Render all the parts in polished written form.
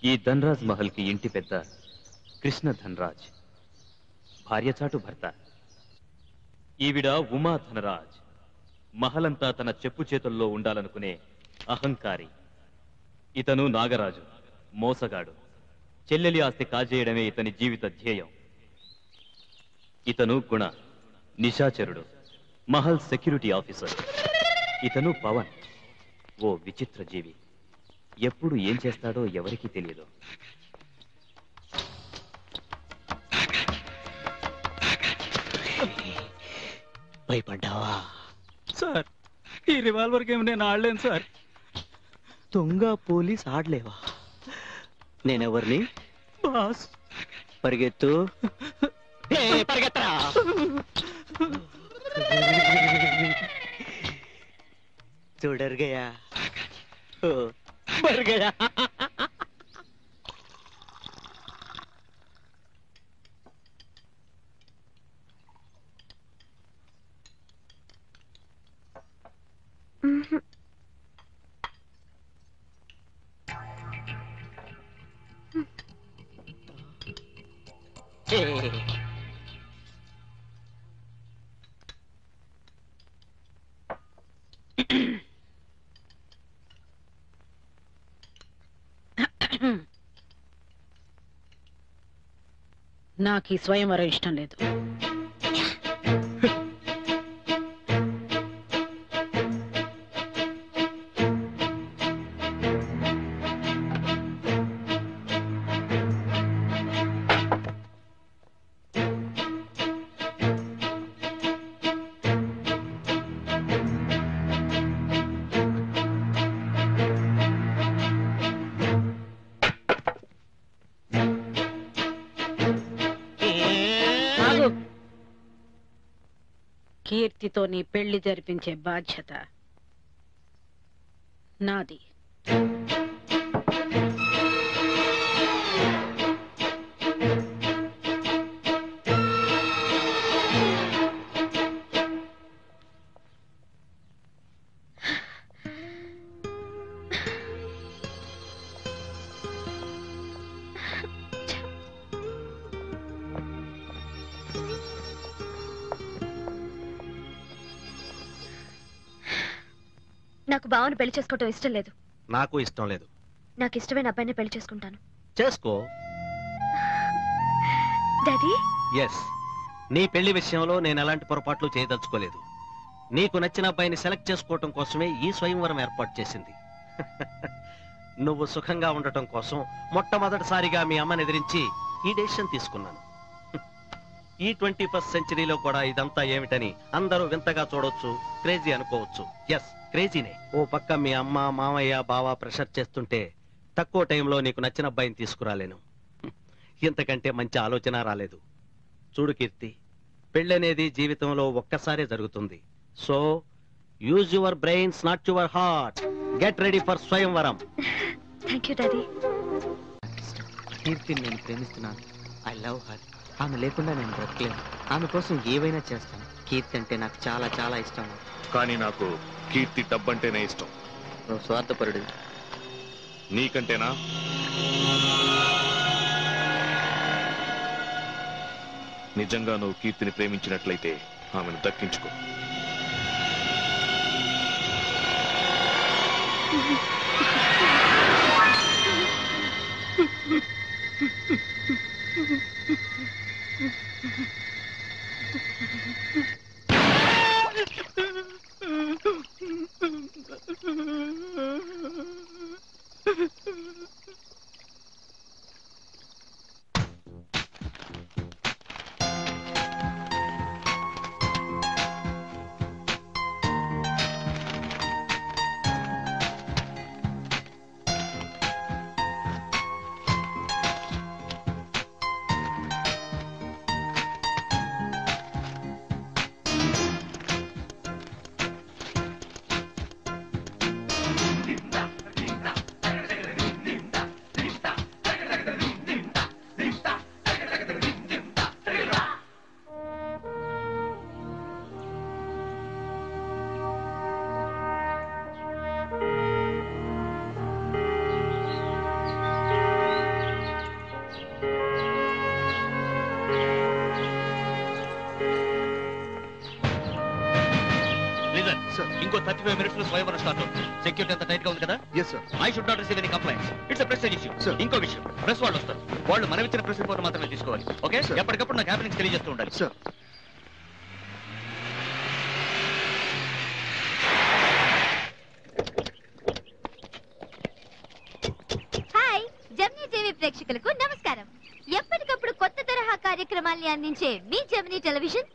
ఈ ధన్రాజ్ మహల్ కి ఇంటి పెద్ద కృష్ణ ధన్రాజ్, భార్యచాటు భర్త. ఈవిడ ఉమా ధనరాజ్, మహలంతా తన చెప్పు చేతుల్లో ఉండాలనుకునే అహంకారి. ఇతను నాగరాజు, మోసగాడు. చెల్లెలి ఆస్తి కాజేయడమే ఇతని జీవిత ధ్యేయం. ఇతను గుణ, నిశాచరుడు, మహల్ సెక్యూరిటీ ఆఫీసర్. ఇతను పవన్, ఓ విచిత్ర జీవి. ఎప్పుడు ఏం చేస్తాడో ఎవరికీ తెలియదు. భయపడ్డావా సార్? ఈ రివాల్వర్ గేమ్ నేను ఆడలేను సార్. దొంగ పోలీస్ ఆడలేవా? నేనెవరిని? బాస్. పరిగెత్తు. పరిగెత్తరా. చూడరు గయా, మర్ గయా. నాకు ఈ స్వయంవరం ఇష్టం లేదు. కీర్తితో నీ పెళ్లి జరిపించే బాధ్యత నాది. నాకు బావని పెళ్లి చేసుకోవటం ఇష్టం లేదు. నాకు ఇష్టం లేదు. నాకు ఇష్టమైన అబ్బాయిని పెళ్లి చేసుకుంటాను. చేసుకో. డాడీ, ఎస్, నీ పెళ్లి విషయంలో నేను ఎలాంటి పొరపాట్లు చేయదలుచుకోలేదు. నీకు నచ్చిన అబ్బాయిని సెలెక్ట్ చేసుకోవటం కోసమే ఈ స్వయంవరం ఏర్పాటు చేసింది. నువ్వు సుఖంగా ఉండటం కోసం మొట్టమొదటిసారిగా మీ అమ్మని ఎదిరించి ఈ డెసిషన్ తీసుకున్నాను. ఈ 21st సెంచరీలో కూడా ఇదంతా ఏమిటని అందరూ వింతగా చూడొచ్చు, క్రేజీ అనుకోవచ్చు. ఎస్, క్రేజీనే. ఓ పక్క మీ అమ్మ, మామయ్య, బావ ప్రెషర్ చేస్తుంటే తక్కువ టైంలో నీకు నచ్చిన అబ్బాయిని తీసుకురాలేను. ఇంతకంటే మంచి ఆలోచన రాలేదు. చూడు కీర్తి, పెళ్ళనేది జీవితంలో ఒక్కసారే జరుగుతుంది. So use your brains, not your heart. Get ready for స్వయంవరం. Thank you daddy. కీర్తిని నేను ప్రేమిస్తున్నాను. I love her. ఆమె లేకుండా నేను బ్రతకలేను. ఆమె కోసం ఏవైనా చేస్తాను. కీర్తి అంటే నాకు చాలా చాలా ఇష్టం. కానీ నాకు కీర్తి డబ్బంటేనే ఇష్టం. నువ్వు స్వార్థపరుడు. నీకంటేనా? నిజంగా నువ్వు కీర్తిని ప్రేమించినట్లయితే ఆమెను దక్కించుకో. 35 minutes లో స్వయంవరం స్టార్ట్ అవుతుంది. సెక్యూరిటీ అంతా టైట్ గా ఉంది కదా? Yes sir. I should not receive any complaints. It's a prestige issue. ఇంకో విషయం, ప్రెస్ వాళ్ళు వస్తారు. వాళ్ళు మనం ఇచ్చిన ప్రెస్ రిపోర్ట్ మాత్రమే తీసుకోవాలి. ఓకే? ఎప్పటికప్పుడు నాకు హ్యాపెనింగ్స్ తెలియజేస్తూ ఉండాలి. సార్. హాయ్, జెమినీ టీవీ ప్రేక్షకులకు నమస్కారం. ఎప్పటికప్పుడు కొత్త తరహా కార్యక్రమాల్ని అందించే మీ జెమినీ టెలివిజన్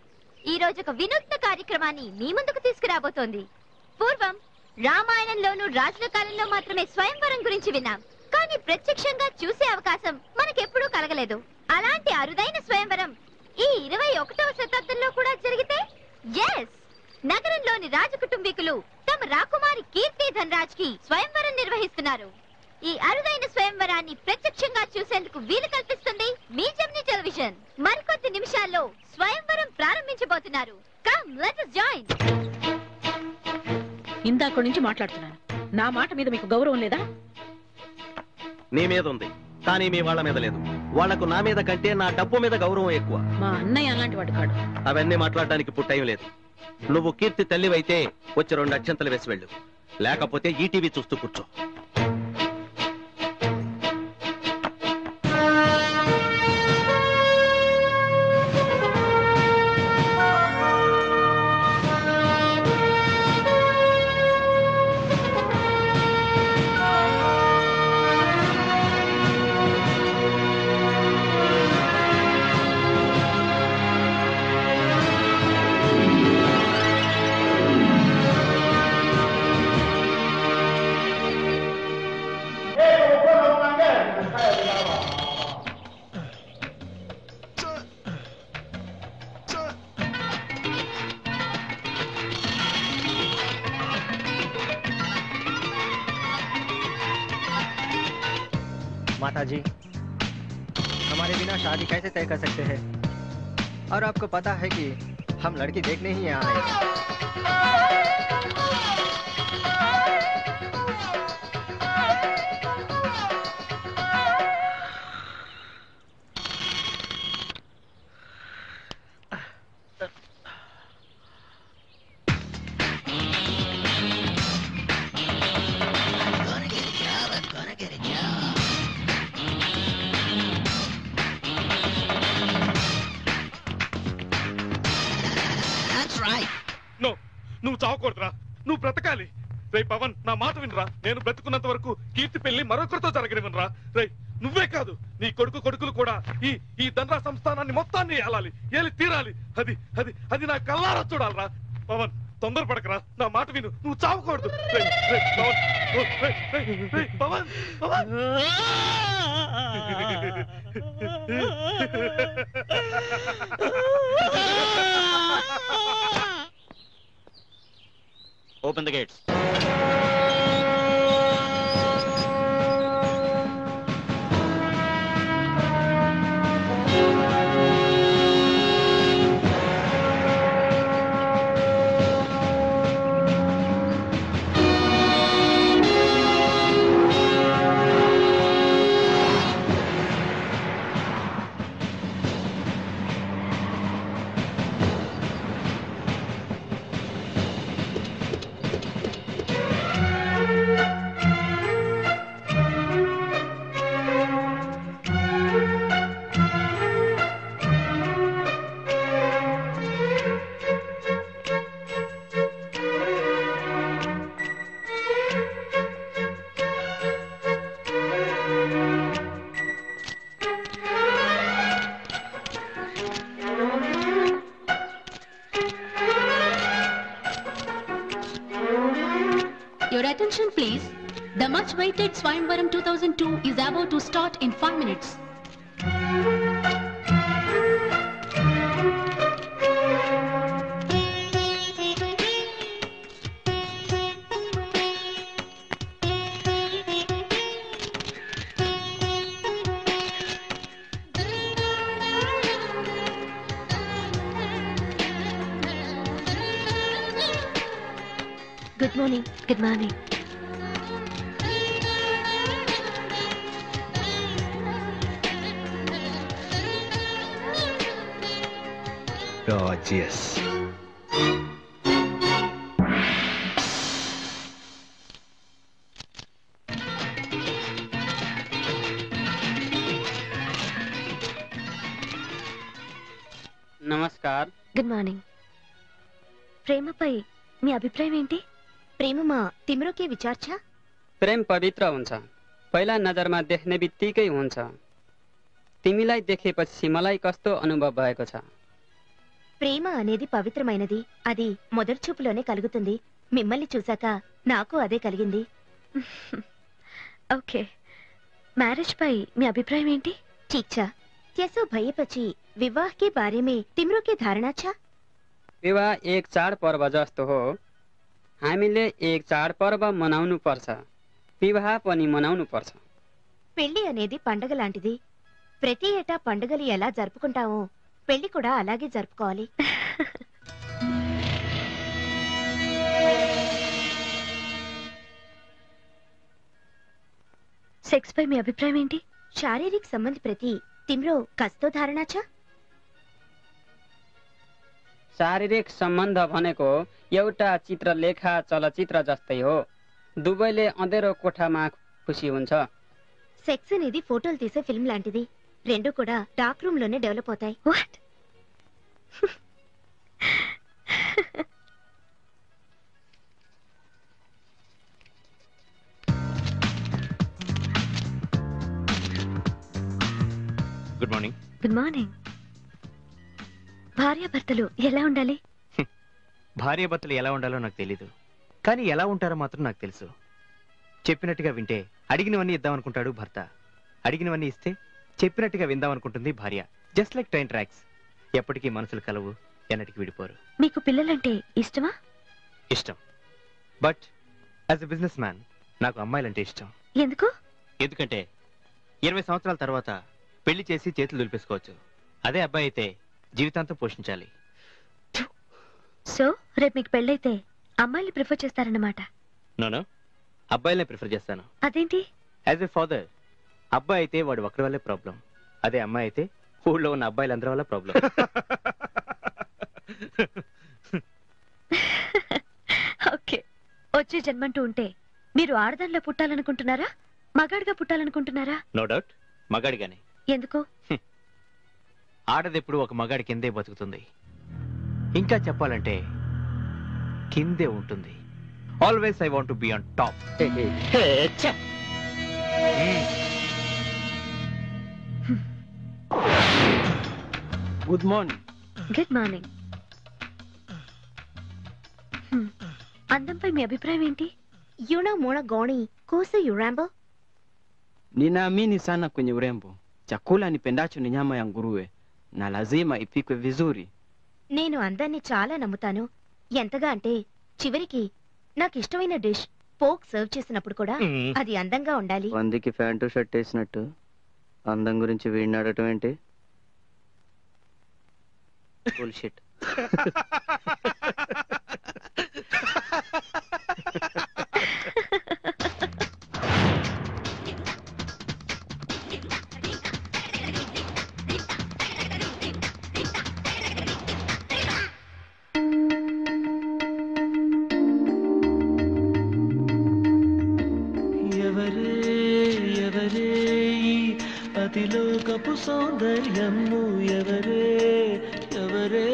ఈ రోజు ఒక వినూత్న కార్యక్రమాన్ని మీ ముందుకు తీసుకురాబోతోంది. పూర్వం రామాయణంలోనూ రాజుల కాలంలో మాత్రమే స్వయంవరం గురించి విన్నాం. కానీ ప్రత్యక్షంగా చూసే అవకాశం మనకెప్పుడూ కలగలేదు. అలాంటి అరుదైన స్వయంవరం ఈ 21వ శతాబ్దంలో కూడా జరిగితే ఎస్, నగరంలోని రాజ కుటుంబీకులు తమ రాకుమారి కీర్తి ధనరాజ్ కి స్వయంవరం నిర్వహిస్తున్నారు. ఈ అరుదైన స్వయంవరాన్ని ప్రత్యక్షంగా చూసేందుకు వీలు కల్పిస్తుంది మీ జెమినీ టెలివిజన్. మరికొద్ది నిమిషాల్లో స్వయంవరం ప్రారంభించబోతున్నారు. Come, let us join. ఇందాక నుంచి మాట్లాడుతున్నాను. నా మాట మీద మీకు గౌరవం లేదా? నీ మీద ఉంది, కానీ మీ వాళ్ళ మీద లేదు. వాళ్లకు నా మీద కంటే నా డబ్బు మీద గౌరవం ఎక్కువ. మా అన్నయ్య అలాంటి వాడు కాడు. అవన్నీ మాట్లాడడానికి ఇప్పుడు టైం లేదు. నువ్వు కీర్తి తల్లివైతే వచ్చి 2 అక్షంతలు వేసి వెళ్ళు, లేకపోతే ఈటీవీ చూస్తూ కూర్చో. माता जी, हमारे बिना शादी कैसे तय कर सकते हैं? और आपको पता है कि हम लड़की देखने ही यहाँ आए हैं। నువ్వు చావకూడదురా, నువ్వు బ్రతకాలి. రే పవన్, నా మాట వినరా. నేను బ్రతుకున్నంత వరకు కీర్తి పెళ్లి మరొకరితో జరగనివనరా. రే, నువ్వే కాదు, నీ కొడుకులు కూడా ఈ దండ్రా సంస్థానాన్ని మొత్తాన్ని ఏలాలి, ఏలి తీరాలి. అది అది అది నా కళ్ళారా చూడాలరా. పవన్, తొందరపడకరా, నా మాట విను. నువ్వు చావకూడదు. Pavan, Pavan. Open the gates. Your attention please. The much awaited Swayamvaram 2002 is about to start in 5 minutes. Good morning. Good morning. Gorgeous. నమస్కార్. Good morning. ప్రేమపై మీ అభిప్రాయం ఏంటి? प्रेममा तिम्रो के विचार छ? प्रेम पवित्र हुन्छ. पहिला नजरमा देख्ने बित्तिकै हुन्छ. तिमीलाई देखेपछि मलाई कस्तो अनुभव भएको छ? ప్రేమ అనేది పవిత్రమైనది. అది మొదటి చూపులోనే కలుగుతుంది. మిమ్మల్ని చూశాక నాకు అదే కలిగింది. ఓకే. మ్యారేజ్ పై మీ అభిప్రాయం ఏంటి? ठीक छ. त्यसो भएपछि विवाह के बारे में तिम्रो के धारणा छ? विवाह एक चाडपर्व जस्तो हो. हामीले एक चाडपर्व मनाउनु पर्छ. विवाह पनि मनाउनु पर्छ. పెళ్లి అనేది పండగ లాంటిది. ప్రతి ఏటా పండుగలు ఎలా జరుపుకుంటామో పెళ్లి కూడా అలాగే జరుపుకోవాలి. సెక్స్ పై మీ అభిప్రాయం ఏంటి? शारीरिक सम्बन्ध प्रति तिम्रो कस्तो धारणा छ? शारीरिक सम्बन्ध भनेको एउटा चित्रलेखा चलचित्र जस्तै हो. दुवैले अँधेरो कोठामा खुसी हुन्छ. సెక్స్ అనేది ఫోటోలు తీసే ఫిల్మ్ లాంటిది. రెండు కూడా డార్క్ రూమ్ లోనే డెవలప్ అవుతాయి. What? Good morning. Good morning. భార్యాభర్తలు ఎలా ఉండాలి? భార్యాభర్తలు ఎలా ఉండాలో నాకు తెలీదు, కానీ ఎలా ఉంటారో మాత్రం నాకు తెలుసు. చెప్పినట్టుగా వింటే అడిగినవన్నీ ఇద్దామనుకుంటాడు భర్త, అడిగినవన్నీ ఇస్తే చెప్పినట్టుగా విందామనుకుంటుంది భార్య. Just like train tracks. ఎప్పటికీ మనసులు కలవు, ఎన్నటికి విడిపోరు. మీకు పిల్లలంటే ఇష్టమా? ఇష్టం. But as a business man నాకు అమ్మాయిలంటే ఇష్టం. ఎందుకు? ఎందుకంటే 20 సంవత్సరాల తర్వాత పెళ్లి చేసి చేతులు దులిపేసుకోవచ్చు. అదే అబ్బాయి అయితే జీవితాంతం పోషించాలి. సో రేపు మీకు పెళ్ళైతే అమ్మాయిని ప్రిఫర్ చేస్తారన్నమాట? నోనో, అబ్బాయిలనే ప్రిఫర్ చేస్తాను. అదేంటి? యాజ్ ఎ ఫాదర్, అబ్బాయి అయితే వాడు ఒక్కడి వల్లే ప్రాబ్లం. అదే అమ్మాయి అయితే ఊళ్ళో ఉన్న అబ్బాయిలందరి వల్ల ప్రాబ్లం. ఓకే. వచ్చే జన్మంటూ ఉంటే మీరు ఆడదానిలో పుట్టాలనుకుంటున్నారా, మగాడిగా పుట్టాలనుకుంటున్నారా? No doubt మగాడిగానే. ఎందుకు? ఆడదెప్పుడు ఒక మగాడి కిందే బతుకుతుంది. ఇంకా చెప్పాలంటే కిందే ఉంటుంది. Always I want to be on top. Good morning. Good morning. అందంపై మీ అభిప్రాయం ఏంటి? Yuna mwana goni kuhusu urembo? Ninaamini sana kwenye urembo. Chakula nipendacho ni nyama ya nguruwe na lazima ipikwe vizuri. నేను అందాన్ని చాలా నమ్ముతాను. ఎంతగా అంటే చివరికి నాకు ఇష్టమైన డిష్ పోక్ సర్వ్ చేసినప్పుడు కూడా అది అందంగా ఉండాలి. వందికి ప్యాంటు షర్ట్ వేసినట్టు అందం గురించి వీడినాడటం ఏంటి? బుల్షిట్. అతిలోకపు సౌందర్యము ఎవరే ఎవరే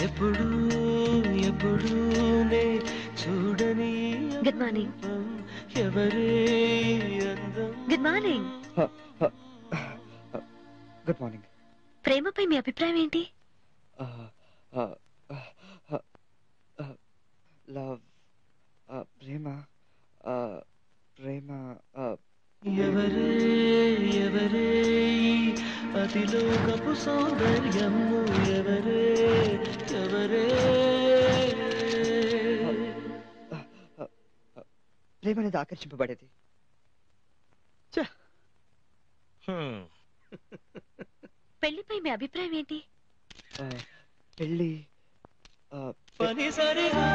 ఎప్పుడు ఎప్పుడు నే చూడని. Good morning. ఎవరే అందం. Good morning. Good morning. ప్రేమపై మీ అభిప్రాయం ఏంటి? లవ్, ప్రేమ, ప్రేమ. ఎవరే ఎవరే అతిలోకపు సౌందర్యము ఎవరే ఎవరే. ప్రేమ అనేది ఆకర్షింపబడేది. పెళ్లిపై మీ అభిప్రాయం ఏంటి? పెళ్లి పని సరిగా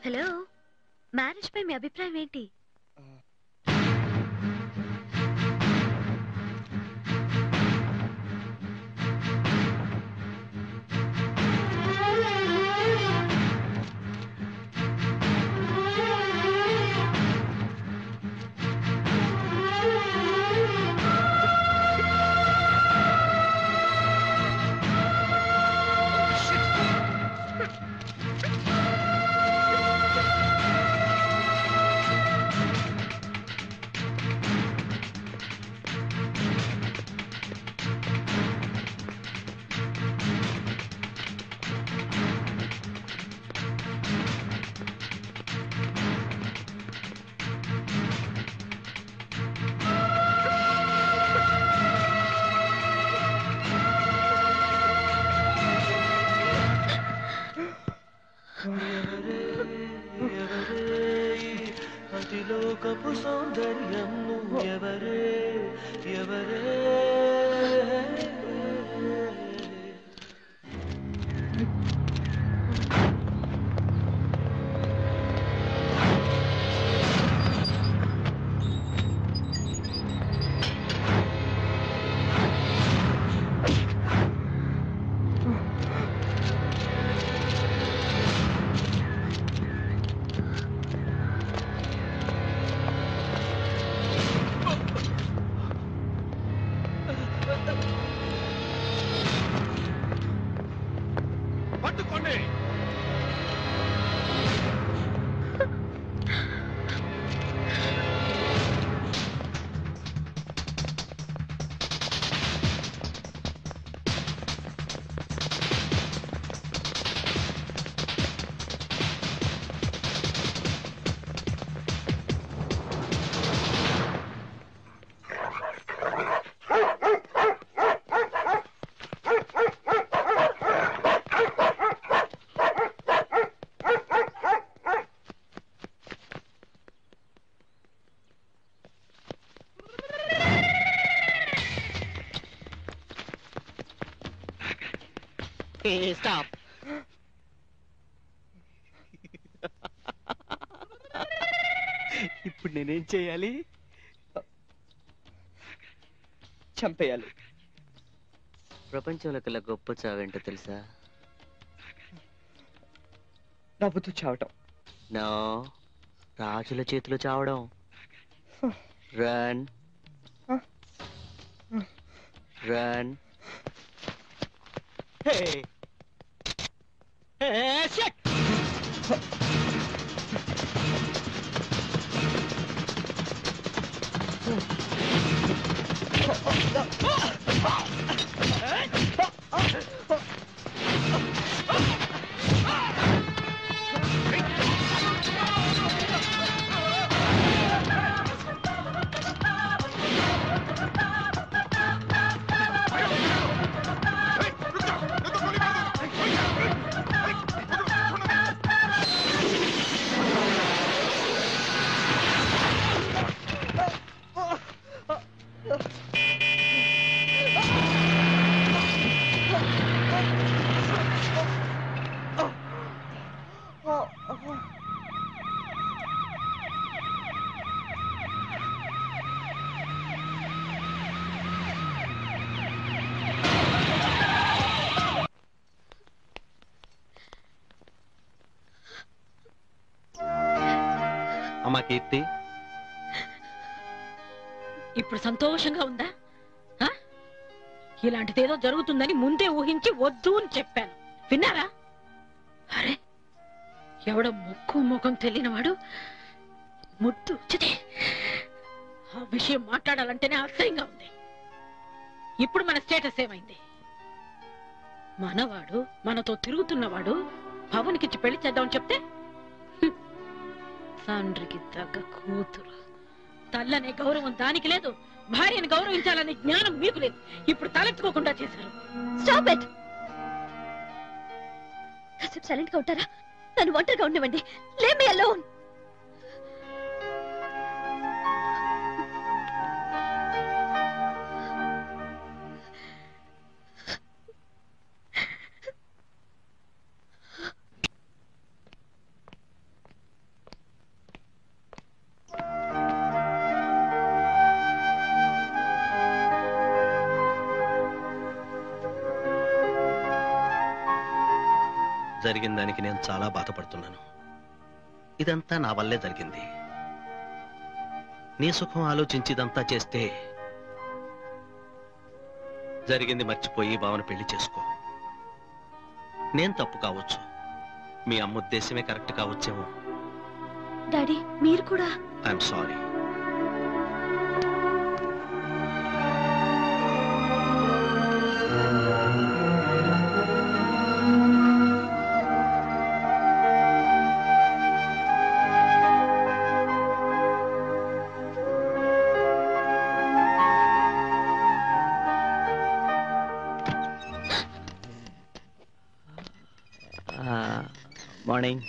హలో, మ్యారేజ్ పై మీ అభిప్రాయం ఏంటి? అందపు సౌందర్యం నువ్వెవరే ఎవరే పట్టుకోండి. స్టాప్. ఇప్పుడు నేనేం చేయాలి? చంపేయాలి. ప్రపంచంలో కల్లా గొప్ప చావేంటో తెలుసా? నవ్వుతూ చావటం. నో, రాజుల చేతిలో చావడం. Run run. అమ్మా కీర్తి, ఇప్పుడు సంతోషంగా ఉందా? ఆ? ఇలాంటిదేదో జరుగుతుందని ముందే ఊహించి వద్దు అని చెప్పాను, విన్నారా? అరే, ఎవడో ముక్కు ముఖం తెలియనివాడు ముద్దు చితే. ఆ విషయం మాట్లాడాలంటేనే అసహ్యంగా ఉంది. ఇప్పుడు మన స్టేటస్ ఏమైంది? మనవాడు, మనతో తిరుగుతున్నవాడు పవన్కిచ్చి పెళ్లి చేద్దామని చెప్తే తండ్రికి తగ్గ కూతురు. తల్లనే గౌరవం దానికి లేదు, భార్యను గౌరవించాలనే జ్ఞానం మీకు లేదు. ఇప్పుడు తలెత్తుకోకుండా చేశారు. Stop it. కాసేపు సైలెంట్ గా ఉంటారా? నన్ను ఒంటరిగా ఉండనివ్వండి. Leave me alone. జరిగిన దానికి నేను చాలా బాధపడుతున్నాను. ఇదంతా నా వల్లే జరిగింది. నీ సుఖం ఆలోచించి ఇదంతా చేస్తే జరిగింది మర్చిపోయి భావన పెళ్లి చేసుకో. నేను తప్పు కావచ్చు, మీ అమ్మ ఉద్దేశమే కరెక్ట్ కావచ్చేమో. డాడీ, మీరు కూడా. I'm sorry. Morning.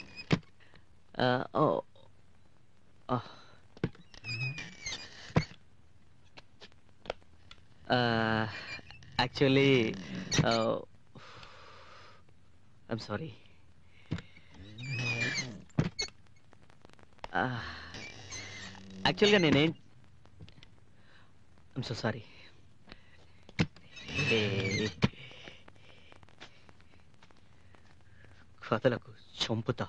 Actually I'm sorry. యాక్చువల్గా నేనేం ఐమ్ సో సారీ. కథలకు చంపుతా.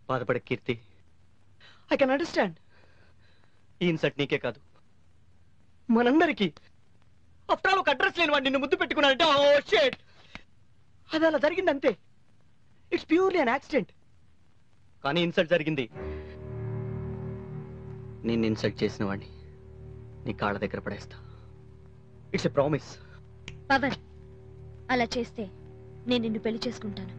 బాధపడే కీర్తి, ఐ కెన్ అండర్స్టాండ్. ఈ ఇన్సల్ట్ నీకే కాదు, మనందరికీ. ఆఫ్టర్ ఆల్ ఒక అడ్రస్ లేని వాడు నిన్ను ముద్దు పెట్టుకున్నాడంటే ఓ షిట్, అది అలా జరిగింది అంతే. It's purely an accident. కానీ ఇన్సల్ట్ జరిగింది. నేను ఇన్సల్ట్ చేసిన వాడిని నీ కాళ్ళ దగ్గర పడేస్తా. It's a promise. పవన్, అలా చేస్తే నేను నిన్ను పెళ్లి చేసుకుంటాను.